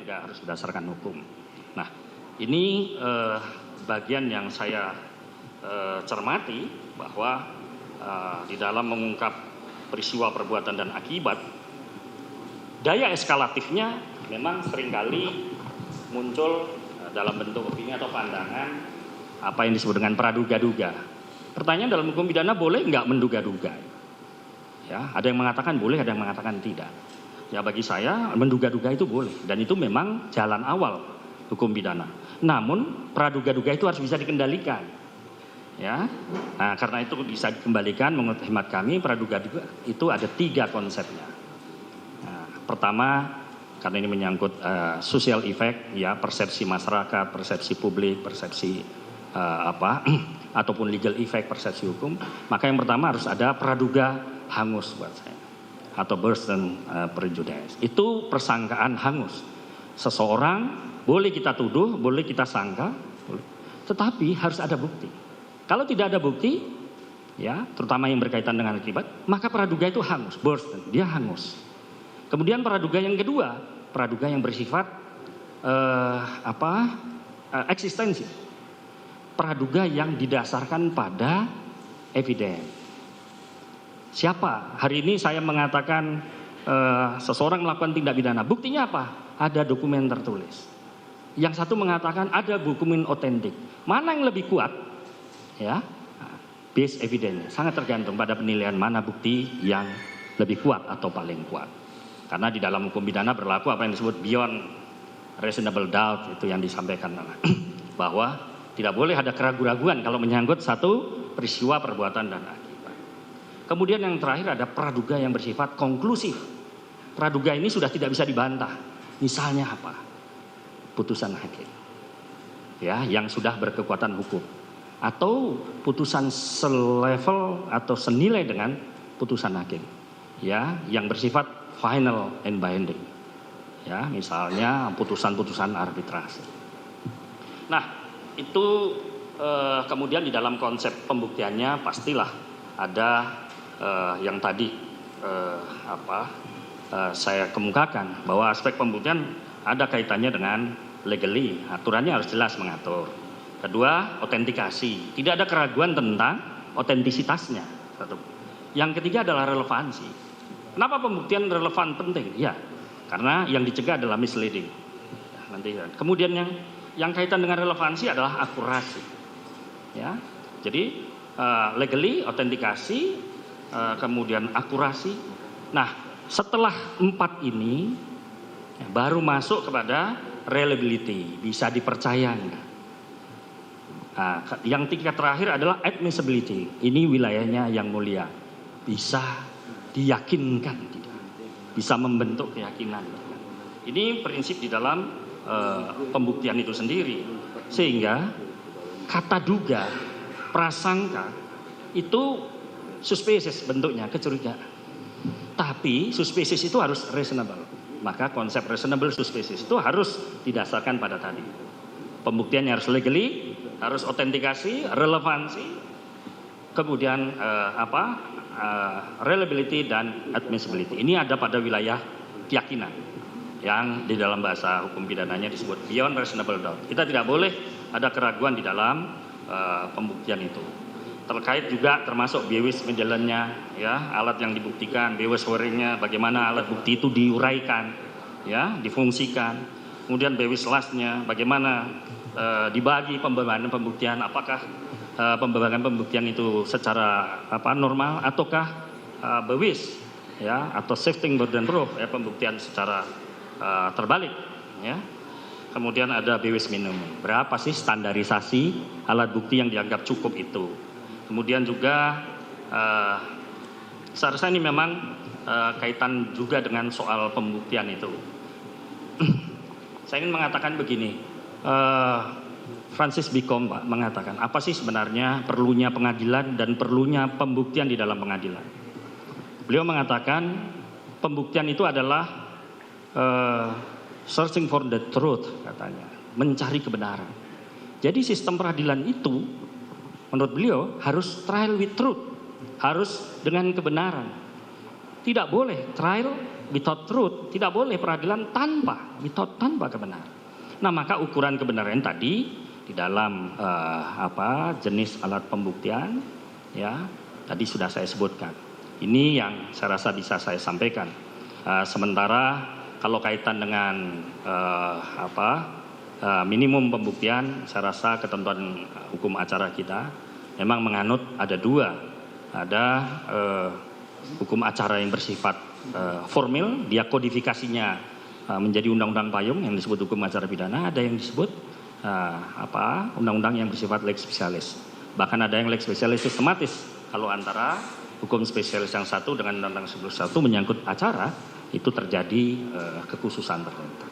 tidak harus berdasarkan hukum. Nah, ini bagian yang saya cermati bahwa di dalam mengungkap peristiwa perbuatan dan akibat, daya eskalatifnya memang seringkali muncul dalam bentuk opini atau pandangan apa yang disebut dengan praduga-duga. Pertanyaan dalam hukum pidana, boleh nggak menduga-duga? Ya, ada yang mengatakan boleh, ada yang mengatakan tidak. Ya, bagi saya menduga-duga itu boleh, dan itu memang jalan awal hukum pidana. Namun praduga-duga itu harus bisa dikendalikan. Ya, nah, karena itu bisa dikembalikan. Menurut hemat kami praduga-duga itu ada 3 konsepnya. Nah, pertama, karena ini menyangkut social effect, ya, persepsi masyarakat, persepsi publik, persepsi ataupun legal effect, persepsi hukum. Maka yang pertama harus ada praduga hangus buat saya, atau Burton prejudice. Itu persangkaan hangus. Seseorang boleh kita tuduh, boleh kita sangka, tetapi harus ada bukti. Kalau tidak ada bukti, ya, terutama yang berkaitan dengan akibat, maka praduga itu hangus, Burton, dia hangus. Kemudian praduga yang kedua, praduga yang bersifat eksistensi. Praduga yang didasarkan pada evidence. Siapa? Hari ini saya mengatakan seseorang melakukan tindak pidana. Buktinya apa? Ada dokumen tertulis. Yang satu mengatakan ada dokumen otentik. Mana yang lebih kuat? Ya, base evidence. Sangat tergantung pada penilaian mana bukti yang lebih kuat atau paling kuat. Karena di dalam hukum pidana berlaku apa yang disebut beyond reasonable doubt, itu yang disampaikan bahwa tidak boleh ada keraguan-raguan kalau menyangkut satu peristiwa perbuatan dan akibat. Kemudian yang terakhir ada praduga yang bersifat konklusif. Praduga ini sudah tidak bisa dibantah. Misalnya apa? Putusan hakim, ya, yang sudah berkekuatan hukum, atau putusan selevel atau senilai dengan putusan hakim, ya, yang bersifat final and binding, ya, misalnya putusan-putusan arbitrase. Nah, itu kemudian di dalam konsep pembuktiannya pastilah ada yang tadi saya kemukakan bahwa aspek pembuktian ada kaitannya dengan legally, aturannya harus jelas mengatur. Kedua, autentikasi, tidak ada keraguan tentang otentisitasnya. Yang ketiga adalah relevansi. Kenapa pembuktian relevan penting? Ya, karena yang dicegah adalah misleading. Nanti. Kemudian yang kaitan dengan relevansi adalah akurasi. Ya, jadi legally, autentikasi, kemudian akurasi. Nah, setelah 4 ini baru masuk kepada reliability, bisa dipercaya enggak. Nah, yang 3 terakhir adalah admissibility. Ini wilayahnya yang mulia, bisa diyakinkan tidak, bisa membentuk keyakinan. Ini prinsip di dalam pembuktian itu sendiri, sehingga kata duga, prasangka itu suspicious bentuknya, kecurigaan. Tapi suspicious itu harus reasonable. Maka konsep reasonable suspicious itu harus didasarkan pada tadi. Pembuktiannya harus legally, harus autentikasi, relevansi, kemudian reliability dan admissibility. Ini ada pada wilayah keyakinan yang di dalam bahasa hukum pidananya disebut beyond reasonable doubt. Kita tidak boleh ada keraguan di dalam pembuktian itu. Terkait juga termasuk bewis menjalannya, ya, alat yang dibuktikan, bewis wearingnya, bagaimana alat bukti itu diuraikan, ya, difungsikan. Kemudian bewis lastnya, bagaimana dibagi pembebanan pembuktian, apakah pembebanan pembuktian itu secara normal ataukah bewis, ya, atau shifting burden proof, ya, pembuktian secara terbalik, ya. Kemudian ada bewis minimum, berapa sih standarisasi alat bukti yang dianggap cukup itu. Kemudian juga seharusnya ini memang kaitan juga dengan soal pembuktian itu. Saya ingin mengatakan begini, Francis Bicom, Pak, mengatakan apa sih sebenarnya perlunya pengadilan dan perlunya pembuktian di dalam pengadilan. Beliau mengatakan pembuktian itu adalah searching for the truth, katanya, mencari kebenaran. Jadi sistem peradilan itu menurut beliau harus trial with truth, harus dengan kebenaran. Tidak boleh trial without truth, tidak boleh peradilan tanpa kebenaran. Nah, maka ukuran kebenaran tadi di dalam jenis alat pembuktian, ya, tadi sudah saya sebutkan. Ini yang saya rasa bisa saya sampaikan. Sementara kalau kaitan dengan minimum pembuktian, saya rasa ketentuan hukum acara kita memang menganut ada dua. Ada hukum acara yang bersifat formil, dia kodifikasinya menjadi undang-undang payung yang disebut hukum acara pidana. Ada yang disebut undang-undang yang bersifat lex specialis. Bahkan ada yang lex specialis sistematis. Kalau antara hukum spesialis yang satu dengan undang-undang 11 menyangkut acara, itu terjadi kekhususan tertentu.